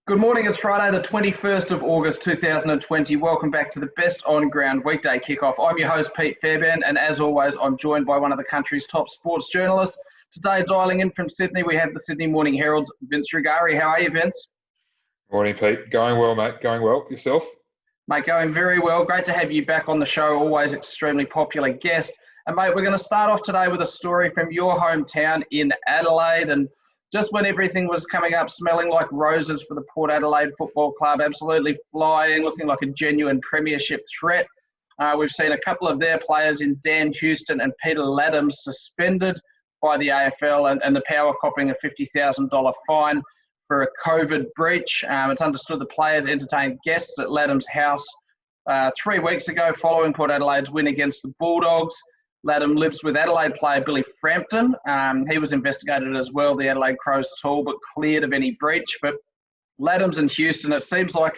Good morning, it's Friday the 21st of August 2020. Welcome back to the best On Ground Weekday Kickoff. I'm your host Pete Fairbairn, and as always I'm joined by one of the country's top sports journalists. Today dialing in from Sydney we have the Sydney Morning Herald's Vince Rugari. How are you, Vince? Morning, Pete. Going well, mate. Going well. Yourself? Mate, going very well. Great to have you back on the show, always extremely popular guest. And mate, we're going to start off today with a story from your hometown in Adelaide. And just when everything was coming up smelling like roses for the Port Adelaide Football Club, absolutely flying, looking like a genuine premiership threat, we've seen a couple of their players in Dan Houston and Peter Laddams suspended by the AFL and the Power copping a $50,000 fine for a COVID breach. It's understood the players entertained guests at Laddams' house 3 weeks ago following Port Adelaide's win against the Bulldogs. Laddam lives with Adelaide player Billy Frampton. He was investigated as well, the Adelaide Crows tool, but cleared of any breach. But Laddams and Houston, it seems like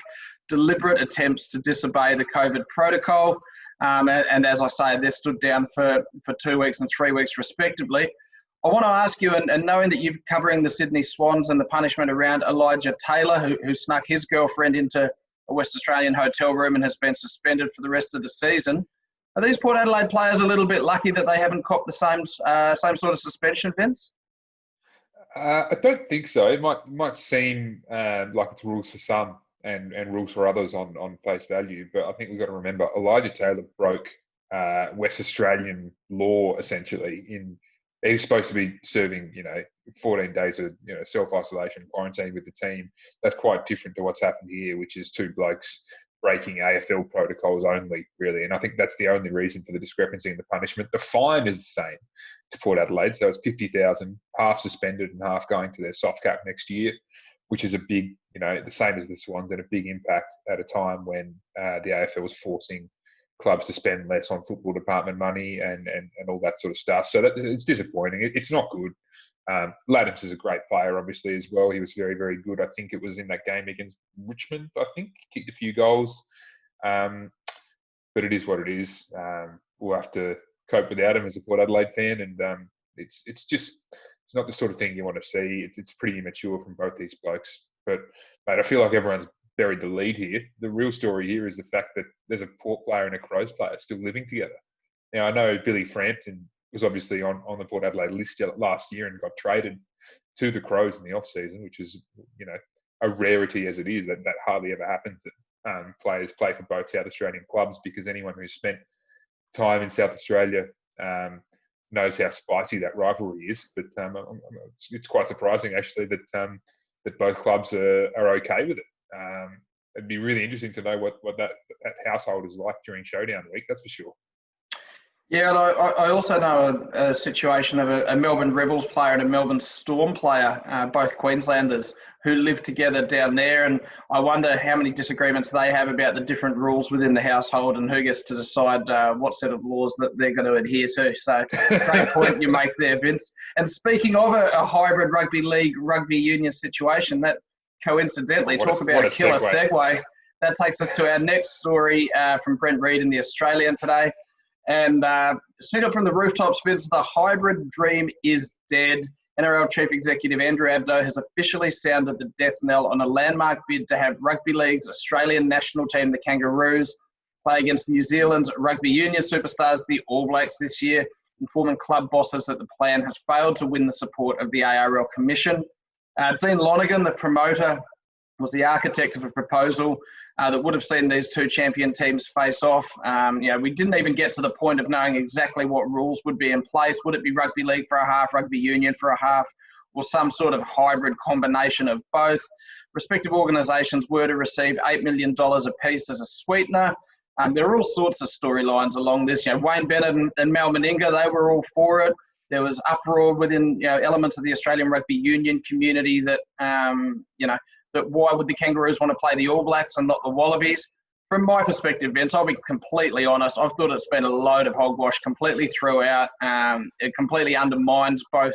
deliberate attempts to disobey the COVID protocol. And as I say, they're stood down for 2 weeks and 3 weeks respectively. I want to ask you, and knowing that you're covering the Sydney Swans and the punishment around Elijah Taylor, who snuck his girlfriend into a West Australian hotel room and has been suspended for the rest of the season, are these Port Adelaide players a little bit lucky that they haven't copped the same sort of suspension, Vince? I don't think so. It might seem like it's rules for some and rules for others on face value, but I think we've got to remember Elijah Taylor broke West Australian law essentially. He's supposed to be serving 14 days of self-isolation quarantine with the team. That's quite different to what's happened here, which is two blokes breaking AFL protocols only, really. And I think that's the only reason for the discrepancy in the punishment. The fine is the same to Port Adelaide. So it's 50,000, half suspended and half going to their soft cap next year, which is a big, the same as the Swans, and a big impact at a time when the AFL was forcing clubs to spend less on football department money and all that sort of stuff. So it's disappointing. It's not good. Laddams is a great player, obviously, as well. He was very, very good. I think it was in that game against Richmond, kicked a few goals. But it is what it is. We'll have to cope without him as a Port Adelaide fan. And it's not the sort of thing you want to see. It's pretty immature from both these blokes. But, mate, I feel like everyone's buried the lead here. The real story here is the fact that there's a Port player and a Crows player still living together. Now, I know Billy Frampton was obviously on the Port Adelaide list last year and got traded to the Crows in the off-season, which is, a rarity as it is. That hardly ever happens that players play for both South Australian clubs, because anyone who's spent time in South Australia knows how spicy that rivalry is. But it's quite surprising, actually, that both clubs are okay with it. It'd be really interesting to know what that household is like during showdown week, that's for sure. Yeah, and I also know a situation of a Melbourne Rebels player and a Melbourne Storm player, both Queenslanders, who live together down there. And I wonder how many disagreements they have about the different rules within the household and who gets to decide what set of laws that they're going to adhere to. So great point you make there, Vince. And speaking of a hybrid rugby league, rugby union situation, that coincidentally, talk about a killer segue, that takes us to our next story from Brent Reid in The Australian today. And sing it from the rooftops, Vince, the hybrid dream is dead. NRL Chief Executive Andrew Abdo has officially sounded the death knell on a landmark bid to have Rugby League's Australian national team, the Kangaroos, play against New Zealand's rugby union superstars, the All Blacks, this year, informing club bosses that the plan has failed to win the support of the ARL Commission. Dean Lonergan, the promoter, was the architect of a proposal that would have seen these two champion teams face off. We didn't even get to the point of knowing exactly what rules would be in place. Would it be rugby league for a half, rugby union for a half, or some sort of hybrid combination of both? Respective organisations were to receive $8 million apiece as a sweetener. There are all sorts of storylines along this. Wayne Bennett and Mal Meninga, they were all for it. There was uproar within elements of the Australian rugby union community that that why would the Kangaroos want to play the All Blacks and not the Wallabies? From my perspective, Vince, I'll be completely honest, I've thought it's been a load of hogwash completely throughout. It completely undermines both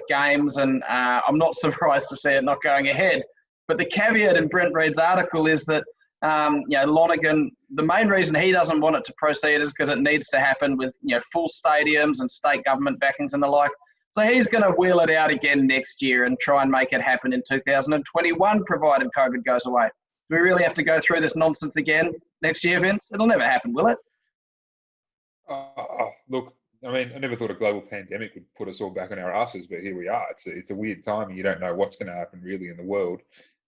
games, and I'm not surprised to see it not going ahead. But the caveat in Brent Reid's article is that Lonergan, the main reason he doesn't want it to proceed is because it needs to happen with full stadiums and state government backings and the like. So he's going to wheel it out again next year and try and make it happen in 2021, provided COVID goes away. Do we really have to go through this nonsense again next year, Vince? It'll never happen, will it? Look, I mean, I never thought a global pandemic would put us all back on our asses, but here we are. It's a weird time, and you don't know what's going to happen really in the world,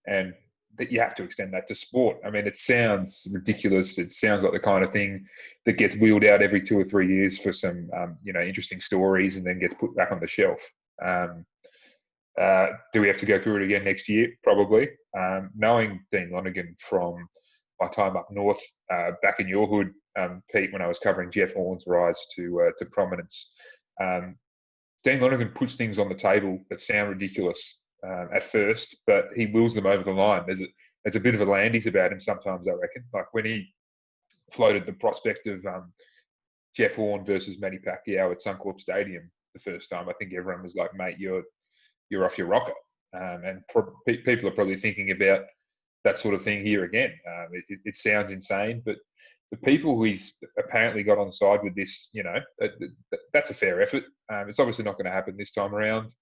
and that you have to extend that to sport. I mean, it sounds ridiculous. It sounds like the kind of thing that gets wheeled out every 2 or 3 years for some, interesting stories, and then gets put back on the shelf. Do we have to go through it again next year? Probably. Knowing Dean Lonergan from my time up north, back in your hood, Pete, when I was covering Jeff Horn's rise to prominence, Dean Lonergan puts things on the table that sound ridiculous at first, but he wheels them over the line. There's a bit of a Landis about him sometimes, I reckon. Like when he floated the prospect of Jeff Horn versus Manny Pacquiao at Suncorp Stadium the first time, I think everyone was like, "Mate, you're off your rocker." And people are probably thinking about that sort of thing here again. It sounds insane, but the people who he's apparently got on side with this, that's a fair effort. It's obviously not going to happen this time around.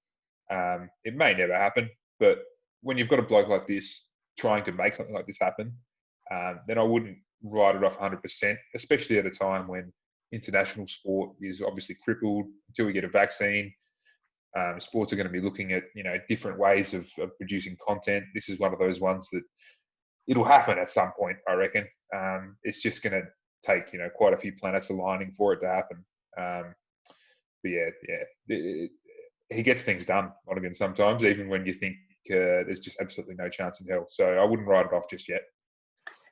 It may never happen, but when you've got a bloke like this trying to make something like this happen, then I wouldn't write it off 100%, especially at a time when international sport is obviously crippled until we get a vaccine. Sports are going to be looking at, different ways of producing content. This is one of those ones that it'll happen at some point, I reckon. It's just going to take, quite a few planets aligning for it to happen. But he gets things done, Lonergan, sometimes, even when you think there's just absolutely no chance in hell. So I wouldn't write it off just yet.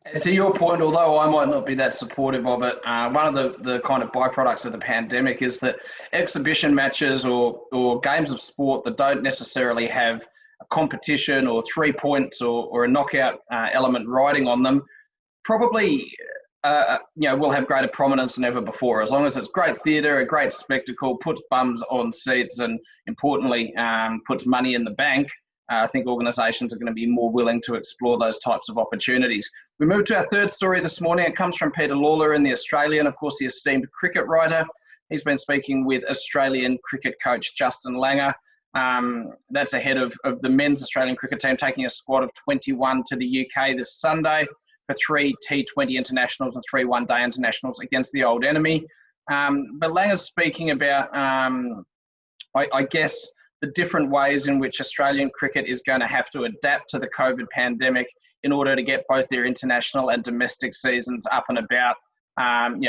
And to your point, although I might not be that supportive of it, one of the kind of byproducts of the pandemic is that exhibition matches or games of sport that don't necessarily have a competition or 3 points or a knockout element riding on them probably will have greater prominence than ever before, as long as it's great theatre, a great spectacle, puts bums on seats, and importantly, puts money in the bank. I think organisations are going to be more willing to explore those types of opportunities. We move to our third story this morning. It comes from Peter Lawler in The Australian, of course, the esteemed cricket writer. He's been speaking with Australian cricket coach Justin Langer. That's ahead of the men's Australian cricket team taking a squad of 21 to the UK this Sunday for 3 T20 internationals and 3 one-day internationals against the old enemy. But Langer's speaking about, I guess, the different ways in which Australian cricket is going to have to adapt to the COVID pandemic in order to get both their international and domestic seasons up and about.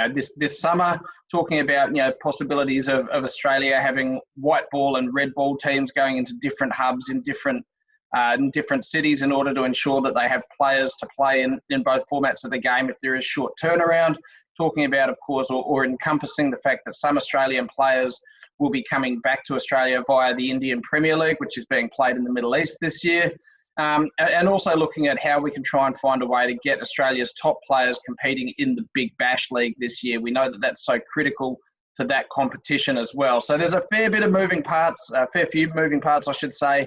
This summer, talking about possibilities of Australia having white ball and red ball teams going into different hubs in different cities in order to ensure that they have players to play in both formats of the game if there is short turnaround. Talking about, of course, or encompassing the fact that some Australian players will be coming back to Australia via the Indian Premier League, which is being played in the Middle East this year. And also looking at how we can try and find a way to get Australia's top players competing in the Big Bash League this year. We know that that's so critical to that competition as well. So there's a fair few moving parts, I should say,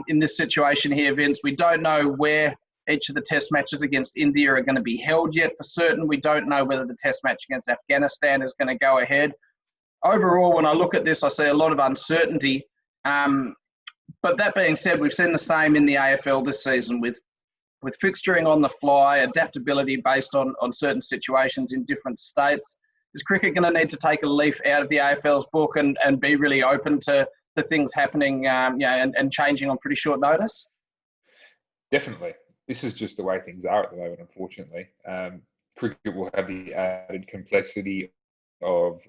in this situation here, Vince. We don't know where each of the test matches against India are going to be held yet for certain. We don't know whether the test match against Afghanistan is going to go ahead. Overall, when I look at this, I see a lot of uncertainty. But that being said, we've seen the same in the AFL this season with fixturing on the fly, adaptability based on certain situations in different states. Is cricket going to need to take a leaf out of the AFL's book and be really open to things happening and changing on pretty short notice? Definitely. This is just the way things are at the moment, unfortunately. Cricket will have the added complexity of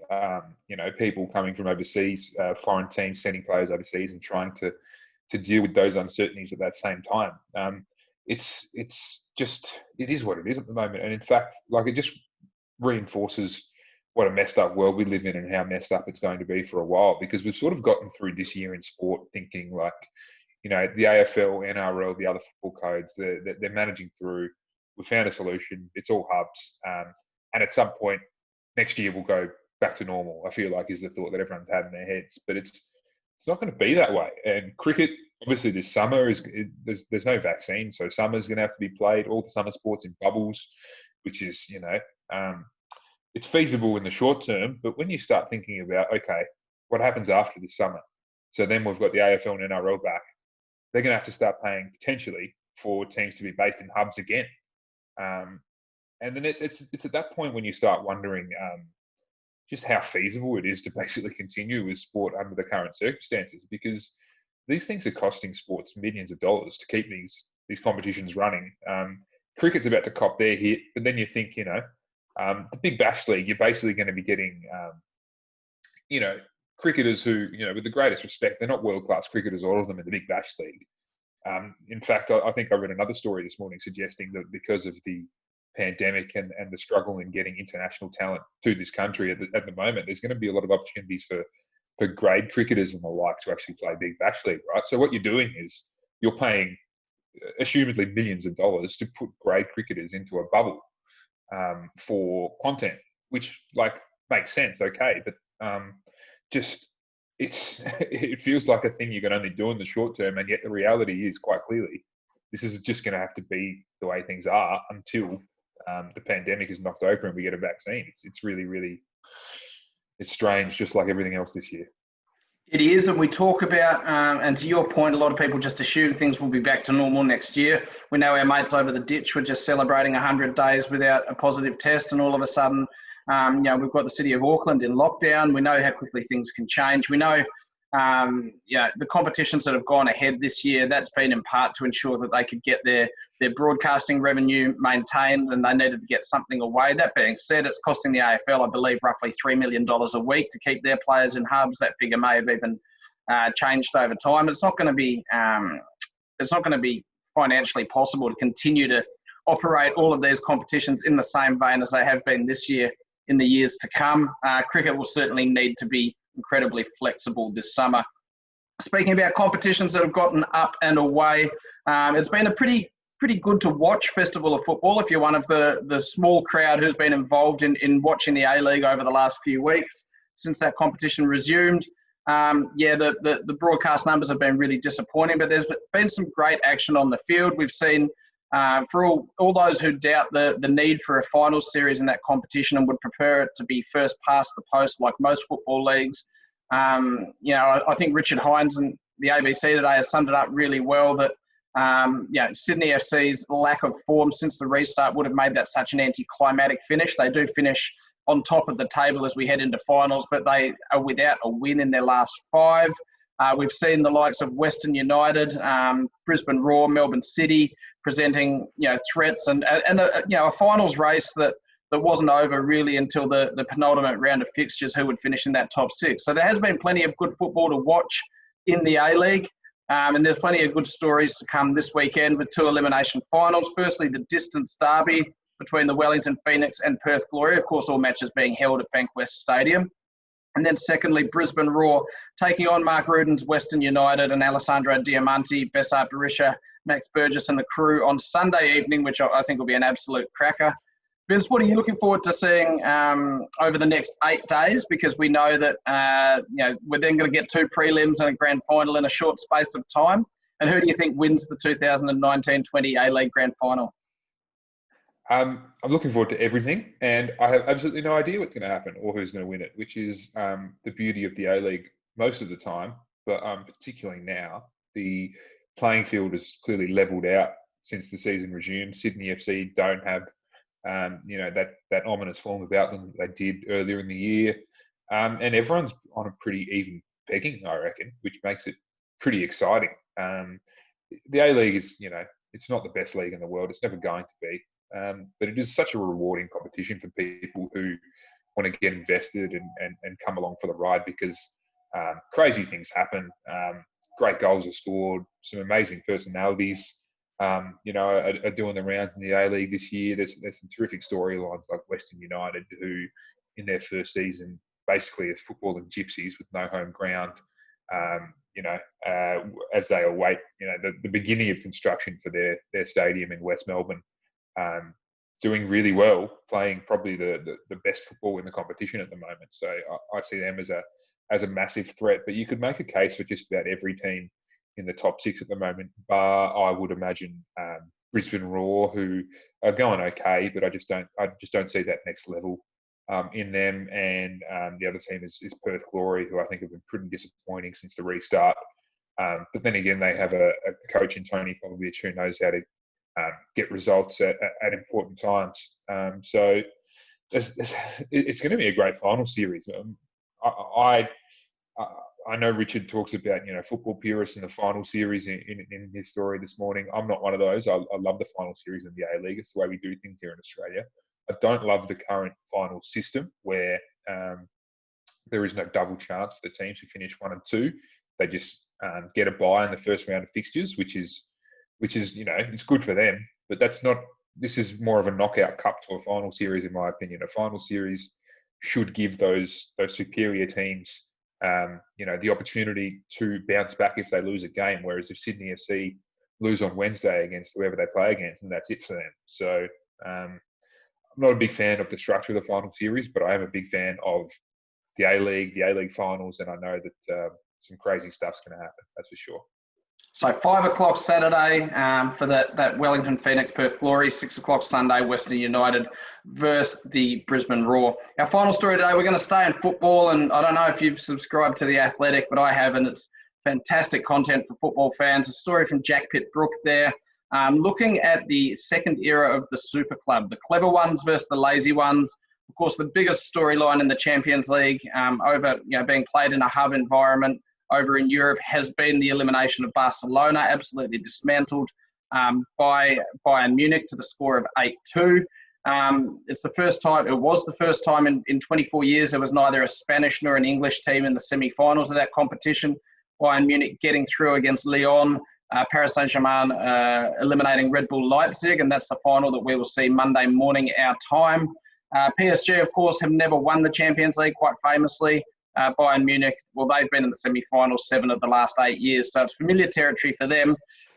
people coming from overseas, foreign teams sending players overseas and trying to deal with those uncertainties at that same time. It is what it is at the moment, and in fact, it just reinforces what a messed up world we live in and how messed up it's going to be for a while, because we've sort of gotten through this year in sport thinking the AFL, NRL, the other football codes, they're managing through. We found a solution. It's all hubs, and at some point next year we'll go back to normal, I feel like, is the thought that everyone's had in their heads. But it's not going to be that way. And cricket, obviously, this summer there's no vaccine, so summer's going to have to be played. All the summer sports in bubbles, which is it's feasible in the short term. But when you start thinking about, okay, what happens after this summer? So then we've got the AFL and NRL back. They're going to have to start paying potentially for teams to be based in hubs again. And then it's at that point when you start wondering just how feasible it is to basically continue with sport under the current circumstances, because these things are costing sports millions of dollars to keep these competitions running. Cricket's about to cop their hit, but then you think, the Big Bash League, you're basically going to be getting, cricketers who, with the greatest respect, they're not world-class cricketers, all of them in the Big Bash League. In fact, I think I read another story this morning suggesting that because of the pandemic and the struggle in getting international talent to this country at the moment, there's going to be a lot of opportunities for grade cricketers and the like to actually play Big Bash League, right? So what you're doing is you're paying, assumedly, millions of dollars to put grade cricketers into a bubble for content, which makes sense, okay, but it feels like a thing you can only do in the short term, and yet the reality is quite clearly this is just going to have to be the way things are until the pandemic is knocked over and we get a vaccine. It's really, really, it's strange, just like everything else this year. It is, and we talk about, and to your point, a lot of people just assume things will be back to normal next year. We know our mates over the ditch were just celebrating 100 days without a positive test, and all of a sudden, we've got the city of Auckland in lockdown. We know how quickly things can change. We know, the competitions that have gone ahead this year, that's been in part to ensure that they could get their broadcasting revenue maintained, and they needed to get something away. That being said, it's costing the AFL, I believe, roughly $3 million a week to keep their players in hubs. That figure may have even changed over time. It's not going to be financially possible to continue to operate all of these competitions in the same vein as they have been this year in the years to come. Cricket will certainly need to be incredibly flexible this summer. Speaking about competitions that have gotten up and away, it's been a pretty good to watch festival of football if you're one of the small crowd who's been involved in watching the A-League over the last few weeks since that competition resumed. The broadcast numbers have been really disappointing, but there's been some great action on the field. We've seen, for all those who doubt the need for a finals series in that competition and would prefer it to be first past the post like most football leagues, I think Richard Hines and the ABC today has summed it up really well that Sydney FC's lack of form since the restart would have made that such an anticlimactic finish. They do finish on top of the table as we head into finals, but they are without a win in their last 5. We've seen the likes of Western United, Brisbane Roar, Melbourne City presenting threats and a finals race that wasn't over really until the penultimate round of fixtures, who would finish in that top 6. So there has been plenty of good football to watch in the A-League. And there's plenty of good stories to come this weekend with 2 elimination finals. Firstly, the distance derby between the Wellington Phoenix and Perth Glory. Of course, all matches being held at Bankwest Stadium. And then secondly, Brisbane Roar taking on Mark Ruden's Western United and Alessandro Diamanti, Bessart Berisha, Max Burgess and the crew on Sunday evening, which I think will be an absolute cracker. Vince, what are you looking forward to seeing over the next 8 days? Because we know that we're then going to get 2 prelims and a grand final in a short space of time. And who do you think wins the 2019-20 A-League grand final? I'm looking forward to everything, and I have absolutely no idea what's going to happen or who's going to win it, which is the beauty of the A-League most of the time, but particularly now. The playing field has clearly levelled out since the season resumed. Sydney FC don't have that ominous form about them that they did earlier in the year. And everyone's on a pretty even pegging, I reckon, which makes it pretty exciting. The A-League is, it's not the best league in the world. It's never going to be. But it is such a rewarding competition for people who want to get invested and come along for the ride, because crazy things happen. Great goals are scored. Some amazing personalities are doing the rounds in the A-League this year. There's some terrific storylines like Western United, who in their first season basically is footballing gypsies with no home ground, as they await the beginning of construction for their stadium in West Melbourne. Doing really well, playing probably the best football in the competition at the moment. So I see them as a massive threat. But you could make a case for just about every team in the top 6 at the moment, bar, I would imagine, Brisbane Roar, who are going okay, but I just don't see that next level in them, and the other team is Perth Glory, who I think have been pretty disappointing since the restart. But then again, they have a coach in Tony Popovich who knows how to get results at important times. So it's going to be a great final series. I know Richard talks about, football purists in the final series in his story this morning. I'm not one of those. I love the final series in the A-League. It's the way we do things here in Australia. I don't love the current final system where there is no double chance for the teams who finish 1 and 2. They just get a bye in the first round of fixtures, which is it's good for them. But that's not. This is more of a knockout cup to a final series, in my opinion. A final series should give those superior teams the opportunity to bounce back if they lose a game. Whereas if Sydney FC lose on Wednesday against whoever they play against, and that's it for them. So I'm not a big fan of the structure of the final series, but I am a big fan of the A-League finals, and I know that some crazy stuff's going to happen. That's for sure. So 5 o'clock Saturday for that Wellington Phoenix Perth Glory, 6 o'clock Sunday Western United versus the Brisbane Roar. Our final story today, we're going to stay in football, and I don't know if you've subscribed to The Athletic, but I have, and it's fantastic content for football fans. A story from Jack Pitt-Brooke there, looking at the second era of the Super Club, the clever ones versus the lazy ones. Of course, the biggest storyline in the Champions League, being played in a hub environment over in Europe, has been the elimination of Barcelona, absolutely dismantled by Bayern Munich to the score of 8-2. It was the first time in 24 years there was neither a Spanish nor an English team in the semi-finals of that competition. Bayern Munich getting through against Lyon, Paris Saint-Germain eliminating Red Bull Leipzig, and that's the final that we will see Monday morning our time. PSG, of course, have never won the Champions League, quite famously. Bayern Munich, well, they've been in the semi-finals 7 of the last 8 years, so it's familiar territory for them.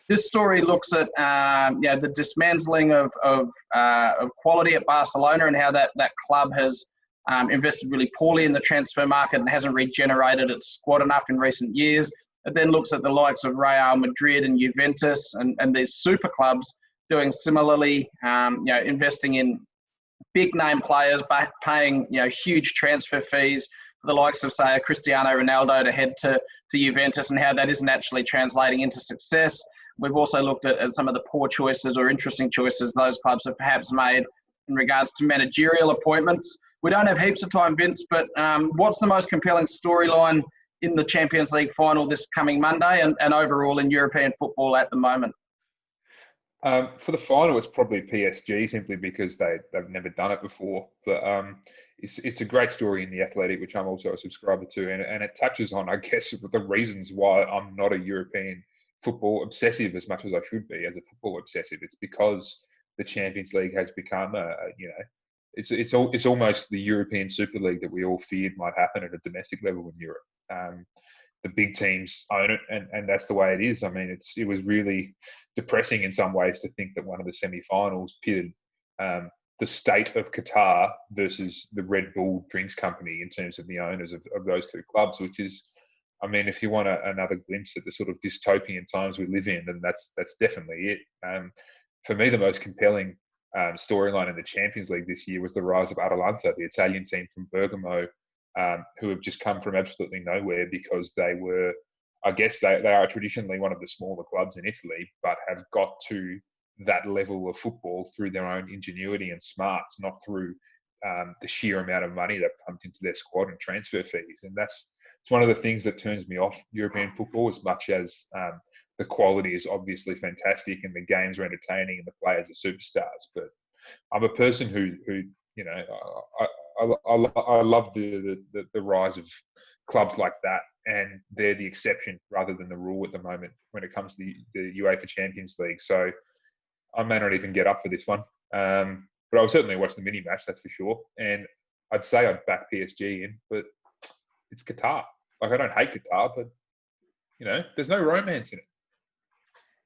This story looks at the dismantling of quality at Barcelona and how that club has invested really poorly in the transfer market and hasn't regenerated its squad enough in recent years. It then looks at the likes of Real Madrid and Juventus and these super clubs doing similarly, investing in big name players, paying huge transfer fees for the likes of, say, a Cristiano Ronaldo to head to Juventus, and how that isn't actually translating into success. We've also looked at some of the poor choices or interesting choices those clubs have perhaps made in regards to managerial appointments. We don't have heaps of time, Vince, but what's the most compelling storyline in the Champions League final this coming Monday and overall in European football at the moment? For the final, it's probably PSG, simply because they've never done it before. But it's a great story in The Athletic, which I'm also a subscriber to, and it touches on, I guess, the reasons why I'm not a European football obsessive as much as I should be as a football obsessive. It's because the Champions League has become it's almost the European Super League that we all feared might happen at a domestic level in Europe. The big teams own it, and that's the way it is. I mean, it was really depressing in some ways to think that one of the semi-finals pitted the state of Qatar versus the Red Bull Drinks Company in terms of the owners of those two clubs, which is, I mean, if you want another glimpse at the sort of dystopian times we live in, then that's definitely it. For me, the most compelling storyline in the Champions League this year was the rise of Atalanta, the Italian team from Bergamo, who have just come from absolutely nowhere because they were, I guess they are traditionally one of the smaller clubs in Italy, but have got to that level of football through their own ingenuity and smarts, not through the sheer amount of money they've pumped into their squad and transfer fees. And it's one of the things that turns me off European football, as much as the quality is obviously fantastic and the games are entertaining and the players are superstars. But I'm a person who I love the rise of clubs like that, and they're the exception rather than the rule at the moment when it comes to the UEFA Champions League. So I may not even get up for this one, but I'll certainly watch the mini match, that's for sure. And I'd say I'd back PSG in, but it's Qatar. Like, I don't hate Qatar, but there's no romance in it.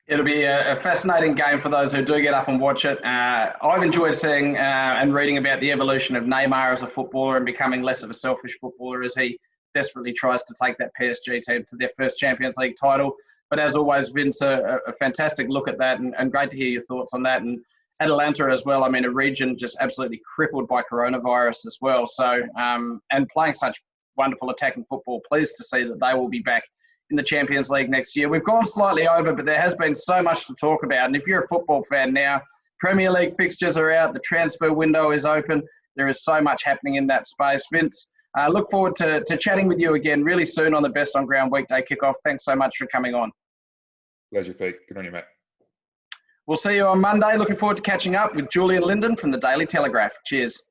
It'll be a fascinating game for those who do get up and watch it. I've enjoyed seeing and reading about the evolution of Neymar as a footballer and becoming less of a selfish footballer as he desperately tries to take that PSG team to their first Champions League title. But as always, Vince, a fantastic look at that, and great to hear your thoughts on that. And Atlanta as well. I mean, a region just absolutely crippled by coronavirus as well. So, and playing such wonderful attacking football. Pleased to see that they will be back in the Champions League next year. We've gone slightly over, but there has been so much to talk about. And if you're a football fan now, Premier League fixtures are out. The transfer window is open. There is so much happening in that space. Vince, look forward to chatting with you again really soon on the Best On Ground Weekday Kickoff. Thanks so much for coming on. Pleasure, Pete. Good on you, mate. We'll see you on Monday. Looking forward to catching up with Julian Linden from the Daily Telegraph. Cheers.